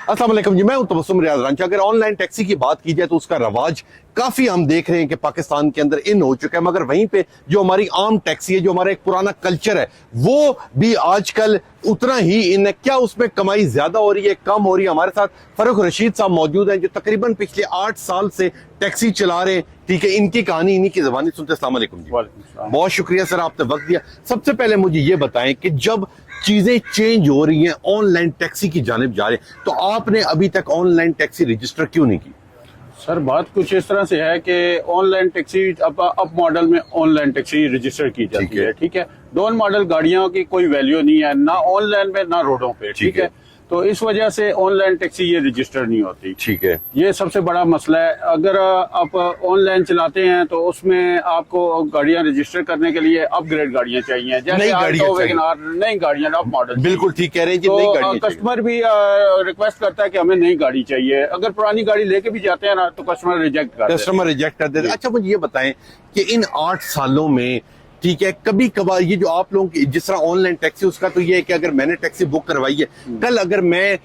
अस्सलाम वालेकुम जी, मैं हूं तबस्सुम रियाज रांची। अगर ऑनलाइन टैक्सी की बात की जाए तो उसका रवाज काफी हम देख रहे हैं कि पाकिस्तान के अंदर इन हो चुका है, मगर वहीं पे जो हमारी आम टैक्सी है, जो हमारा एक पुराना कल्चर है, वो भी आजकल उतना ही इन है। क्या उसमें कमाई ज्यादा हो रही है, कम हो रही है? हमारे साथ फरूख रशीद साहब मौजूद हैं जो तकरीबन पिछले 8 साल से टैक्सी चला रहे हैं। ठीक है, इनकी कहानी इन्हीं की ज़बानी सुनते। अस्सलाम वालेकुम जी। बहुत शुक्रिया सर, आपने वक्त दिया। सबसे पहले मुझे ये बताएं कि जब चीजें चेंज हो रही हैं, ऑनलाइन टैक्सी की जानिब जा रहे हैं, तो आपने अभी तक ऑनलाइन टैक्सी रजिस्टर क्यों नहीं की? सर बात कुछ इस तरह से है कि ऑनलाइन टैक्सी अब मॉडल में ऑनलाइन टैक्सी रजिस्टर की जाती है। ठीक है, डाउन मॉडल गाड़ियों की कोई वैल्यू नहीं है, ना ऑनलाइन में ना रोडों पे। ठीक है, तो इस वजह से ऑनलाइन टैक्सी ये रजिस्टर नहीं होती। ठीक है, ये सबसे बड़ा मसला है। अगर आप ऑनलाइन चलाते हैं तो उसमें आपको गाड़ियां रजिस्टर करने के लिए अपग्रेड गाड़ियां चाहिए, जैसे नई गाड़ियां अप मॉडल। बिल्कुल ठीक कह रहे हैं जी, तो नई गाड़ियां कस्टमर भी रिक्वेस्ट करता है कि हमें नई गाड़ी चाहिए। अगर पुरानी गाड़ी लेके भी जाते हैं ना तो कस्टमर रिजेक्ट कर देते हैं। अच्छा, मुझे ये बताएं कि इन 8 सालों में, ठीक है, कभी कभार ये जो आप लोगों की जिस तरह ऑनलाइन टैक्सी, उसका तो ये है कि अगर मैंने टैक्सी बुक करवाई है, कल अगर मैं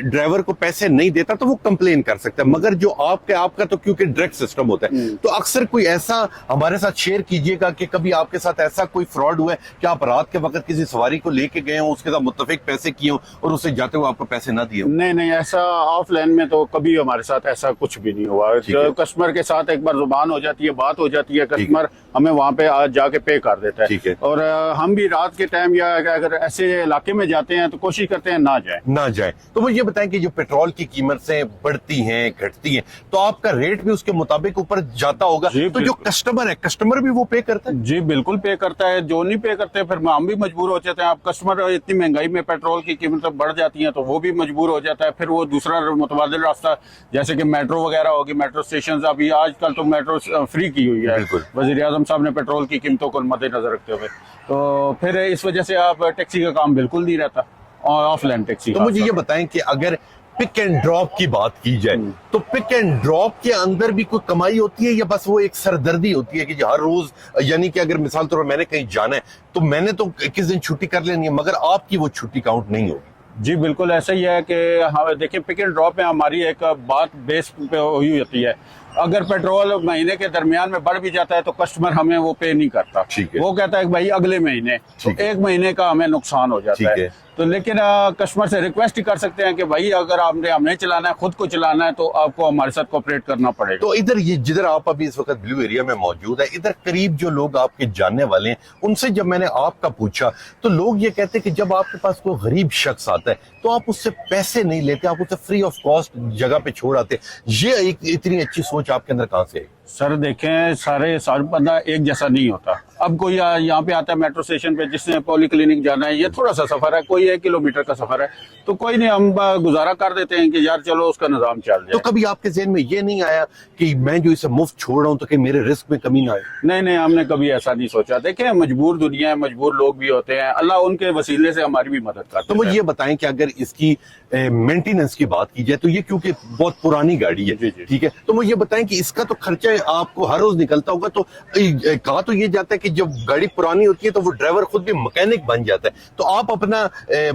ड्राइवर को पैसे नहीं देता तो वो कंप्लेन कर सकता है, मगर जो आपका तो क्योंकि डायरेक्ट सिस्टम होता है, तो अक्सर कोई ऐसा हमारे साथ शेयर कीजिएगा कि कभी आपके साथ ऐसा कोई फ्रॉड हुआ है कि आप रात के वक्त किसी सवारी को लेके गए हो, उसके साथ मुत्तफिक पैसे किए हो और उसे जाते हुए आपको पैसे ना दिए? नहीं, ऐसा ऑफलाइन में तो कभी हमारे साथ ऐसा कुछ भी नहीं हुआ। कस्टमर के साथ एक बार जुबान हो जाती है, बात हो जाती है, कस्टमर हमें वहाँ पे जाके पे कर देता है। ठीक है, और हम भी रात के टाइम या अगर ऐसे इलाके में जाते हैं तो कोशिश करते हैं ना जाए। तो मुझे ये बताएं कि जो पेट्रोल की कीमतें बढ़ती हैं, घटती हैं, तो आपका रेट भी उसके मुताबिक ऊपर जाता होगा। तो जो कस्टमर है, कस्टमर भी वो पे करता है? जी बिल्कुल पे करता है। जो नहीं पे करते फिर हम भी मजबूर हो जाते हैं। आप कस्टमर इतनी महंगाई में पेट्रोल की कीमतें बढ़ जाती हैं तो वो भी मजबूर हो जाता है। फिर वो दूसरा मुतबादिल रास्ता, जैसे कि मेट्रो वगैरह होगी, मेट्रो स्टेशन अभी आजकल तो मेट्रो फ्री की हुई है वजीर आजम साहब ने पेट्रोल की कीमतों को मद्देनजर रखते हुए। तो फिर इस वजह से आप टैक्सी का काम बिल्कुल नहीं रहता ऑफलाइन टैक्सी। तो मुझे ये बताएं कि अगर पिक एंड ड्रॉप की बात की जाए तो पिक एंड ड्रॉप के अंदर भी कोई कमाई होती है या बस वो एक सरदर्दी होती है कि हर रोज, यानी कि अगर मिसाल तौर पर मैंने कहीं जाना है तो मैंने तो किस दिन छुट्टी कर लेनी है, मगर आपकी वो छुट्टी काउंट नहीं होगी? जी बिल्कुल ऐसा ही है कि हाँ, देखिए पिक एंड ड्रॉप में हमारी एक बात बेस पे हुई होती है। अगर पेट्रोल महीने के दरमियान में बढ़ भी जाता है तो कस्टमर हमें वो पे नहीं करता। वो कहता है कि भाई अगले महीने, तो एक महीने का हमें नुकसान हो जाता है। तो लेकिन कस्टमर से रिक्वेस्ट ही कर सकते हैं कि भाई अगर हमें चलाना है, खुद को चलाना है, तो आपको हमारे साथ कोऑपरेट करना पड़ेगा। तो इधर ये जिधर आप अभी इस वक्त ब्लू एरिया में मौजूद है, इधर करीब जो लोग आपके जानने वाले हैं, उनसे जब मैंने आपका पूछा तो लोग ये कहते हैं कि जब आपके पास कोई गरीब शख्स आता है तो आप उससे पैसे नहीं लेते, आप उसे फ्री ऑफ कॉस्ट जगह पे छोड़ आते। ये एक इतनी अच्छी सोच आपके अंदर कहाँ से आई? सर देखें, सारे बंदा एक जैसा नहीं होता। अब कोई यहाँ पे आता है मेट्रो स्टेशन पे, जिसने पॉली क्लिनिक जाना है, ये थोड़ा सा सफर है, कोई 1 किलोमीटर का सफर है, तो कोई नहीं, हम गुजारा कर देते हैं कि यार चलो उसका निजाम चल जाए। तो कभी आपके ज़हन में ये नहीं आया कि मैं जो इसे मुफ्त छोड़ रहा हूँ तो कहीं मेरे रिस्क में कमी ना आए? नहीं, हमने कभी ऐसा नहीं सोचा। देखें, मजबूर दुनिया है, मजबूर लोग भी होते हैं, अल्लाह उनके वसीले से हमारी भी मदद करता है। तो मुझे ये बताएं कि अगर इसकी मेंटेनेंस की बात की जाए तो ये क्योंकि बहुत पुरानी गाड़ी है, ठीक है, तो मुझे ये बताएं कि इसका तो खर्चा आपको हर रोज निकलता होगा। तो कहा तो ये जाता है कि जब गाड़ी पुरानी होती है तो वो ड्राइवर खुद भी मैकेनिक बन जाता है। तो आप अपना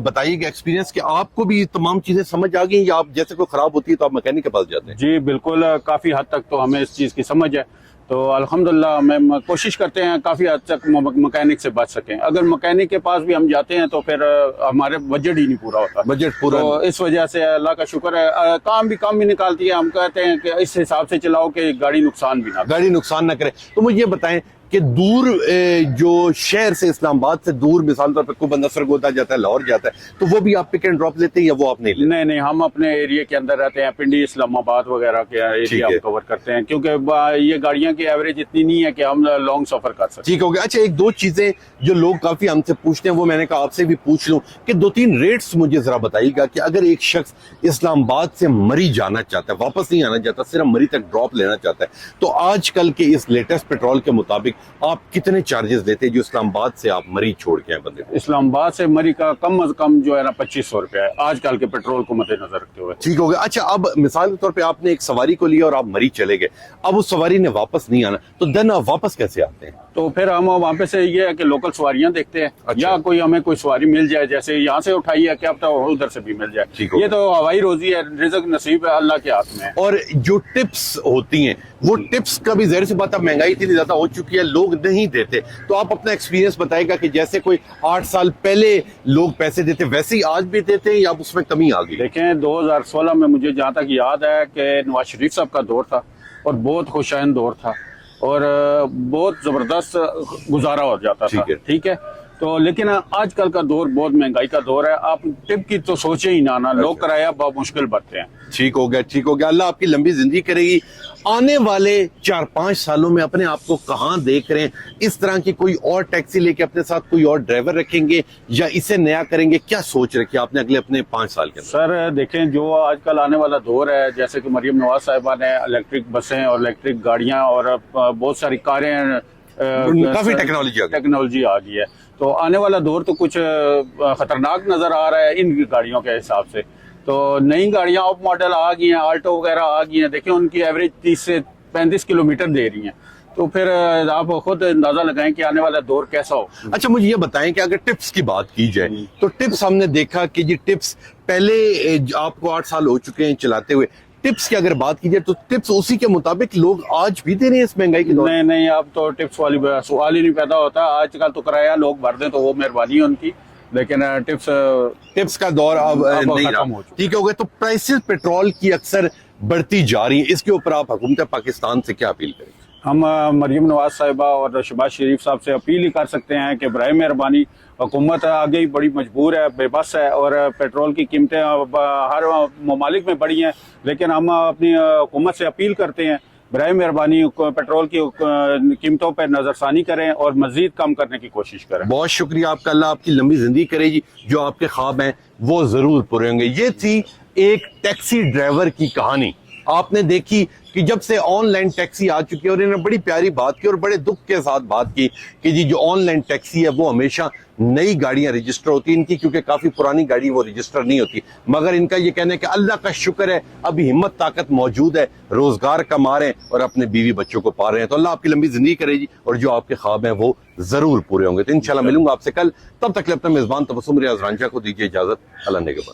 बताइएगा एक्सपीरियंस कि आपको भी तमाम चीजें समझ आ गई या आप जैसे कोई खराब होती है तो आप मैकेनिक के पास जाते हैं? जी बिल्कुल, काफी हद तक तो हमें इस चीज की समझ है। तो अल्हम्दुलिल्लाह हम कोशिश करते हैं काफी हद तक मैकेनिक से बच सकें। अगर मैकेनिक के पास भी हम जाते हैं तो फिर हमारे बजट ही नहीं पूरा होता। बजट पूरा तो इस वजह से अल्लाह का शुक्र है, काम भी कम ही निकालती है। हम कहते हैं कि इस हिसाब से चलाओ कि गाड़ी नुकसान ना करे। तो मुझे ये बताएं कि दूर जो शहर से, इस्लामाबाद से दूर, मिसाल तौर पर कोई बंदा सरगोदा जाता है, लाहौर जाता है, तो वो भी आप पिक एंड ड्रॉप लेते हैं या वो आप नहीं लेते? नहीं, हम अपने एरिया के अंदर रहते हैं। पिंडी, इस्लामाबाद वगैरह के एरिया हम कवर करते हैं, क्योंकि ये गाड़ियां की एवरेज इतनी नहीं है कि हम लॉन्ग सफर कर सकते। ठीक हो गया। अच्छा, 1-2 चीजें जो लोग काफी हमसे पूछते हैं वो मैंने कहा आपसे भी पूछ लूं कि 2-3 रेट्स मुझे जरा बताइएगा कि अगर एक शख्स इस्लामाबाद से मरी जाना चाहता है, वापस नहीं आना चाहता, सिर्फ मरी तक ड्रॉप लेना चाहता है, तो आजकल के इस लेटेस्ट पेट्रोल के मुताबिक आप कितने चार्जेस लेते हैं जो इस्लामाबाद से आप मरी छोड़ के आए बंदे? इस्लामाबाद से मरी का कम अज कम जो है ना 2500 रुपया है आजकल के पेट्रोल को मद्देनजर रखते हुए। ठीक हो गया। अच्छा, अब मिसाल के तौर पे आपने एक सवारी को लिया और आप मरी चले गए, अब उस सवारी ने वापस नहीं आना, तो देन आप वापस कैसे आते हैं? तो फिर हम वहाँ पे से ये है कि लोकल सवारियां देखते हैं, अच्छा। या कोई हमें कोई सवारी मिल जाए, जैसे यहाँ से उठाई है, क्या पता उधर से भी मिल ठीक जाए। हो ये तो हवाई रोजी है, रिज़्क नसीब है, अल्लाह के हाथ में है। और जो टिप्स होती हैं वो टिप्स का भी ज़ाहिर सी बात है, महंगाई इतनी ज्यादा हो चुकी है, लोग नहीं देते। तो आप अपना एक्सपीरियंस बताएगा कि जैसे कोई 8 साल पहले लोग पैसे देते वैसे ही आज भी देते हैं या अब उसमें कमी आ गई? देखें 2016 में मुझे जहाँ तक याद है कि नवाज शरीफ साहब का दौर था और बहुत खुशाइन दौर था और बहुत ज़बरदस्त गुजारा हो जाता था, ठीक है। तो लेकिन आजकल का दौर बहुत महंगाई का दौर है, आप टिप की तो सोचे ही ना, लोग किराया बहुत मुश्किल भरते हैं। ठीक हो गया, ठीक हो गया। अल्लाह आपकी लंबी जिंदगी करेगी। आने वाले 4-5 सालों में अपने आप को कहाँ देख रहे हैं? इस तरह की कोई और टैक्सी लेके अपने साथ कोई और ड्राइवर रखेंगे या इसे नया करेंगे? क्या सोच रखी है आपने अगले अपने 5 साल के अंदर? सर देखें, जो आजकल आने वाला दौर है, जैसे कि मरियम नवाज साहिबा ने इलेक्ट्रिक बसें और इलेक्ट्रिक गाड़ियां और बहुत सारी कारें, काफी टेक्नोलॉजी आ गई है। तो आने वाला दौर तो कुछ खतरनाक नजर आ रहा है इन गाड़ियों के हिसाब से। तो नई गाड़ियां ऑफ मॉडल आ गई हैं, आल्टो वगैरह आ गई हैं, देखिए उनकी एवरेज 30 से 35 किलोमीटर दे रही हैं। तो फिर आप खुद अंदाजा लगाएं कि आने वाला दौर कैसा हो। अच्छा, मुझे ये बताएं कि अगर टिप्स की बात की जाए तो टिप्स हमने देखा कि जी टिप्स पहले आपको 8 साल हो चुके हैं चलाते हुए, टिप्स की अगर बात की जाए तो टिप्स उसी के मुताबिक लोग आज भी दे रहे हैं इस महंगाई के दौर में? नहीं, अब तो टिप्स वाली सवाल ही नहीं पैदा होता। आजकल तो किराया लोग भर दें तो वो मेहरबानी है उनकी, लेकिन टिप्स का दौर अब नहीं खत्म रहा। हो चुका। ठीक हो गया। तो प्राइसेस पेट्रोल की अक्सर बढ़ती जा रही है, इसके ऊपर आप हुकूमत पाकिस्तान से क्या अपील करेंगे? हम मरियम नवाज साहिबा और शहबाज शरीफ साहब से अपील ही कर सकते हैं कि बराए मेहरबानी, हुकूमत आगे ही बड़ी मजबूर है, बेबस है और पेट्रोल की कीमतें हर ममालिक में बढ़ी हैं, लेकिन हम अपनी हुकूमत से अपील करते हैं बराए मेहरबानी पेट्रोल की कीमतों पर नजरसानी करें और मजीद कम करने की कोशिश करें। बहुत शुक्रिया आपका, अल्लाह आपकी लंबी जिंदगी करेगी। जो आपके ख्वाब हैं वो जरूर पूरे होंगे। ये थी एक टैक्सी ड्राइवर की कहानी। आपने देखी कि जब से ऑनलाइन टैक्सी आ चुकी है, और इन्होंने बड़ी प्यारी बात की और बड़े दुख के साथ बात की कि जी जो ऑनलाइन टैक्सी है वो हमेशा नई गाड़ियां रजिस्टर होती हैं इनकी, क्योंकि काफी पुरानी गाड़ी वो रजिस्टर नहीं होती। मगर इनका ये कहना है कि अल्लाह का शुक्र है अभी हिम्मत ताकत मौजूद है, रोजगार कमा रहे हैं और अपने बीवी बच्चों को पा रहे हैं। तो अल्लाह आपकी लंबी जिंदगी करेगी और जो आपके ख्वाब हैं वो जरूर पूरे होंगे। तो इंशाल्लाह मिलूंगा आपसे कल, तब तक के लिए अपना मेजबान तबस्सुम रियाज रांझा को दीजिए इजाजत। अल्लाह ने के बाद।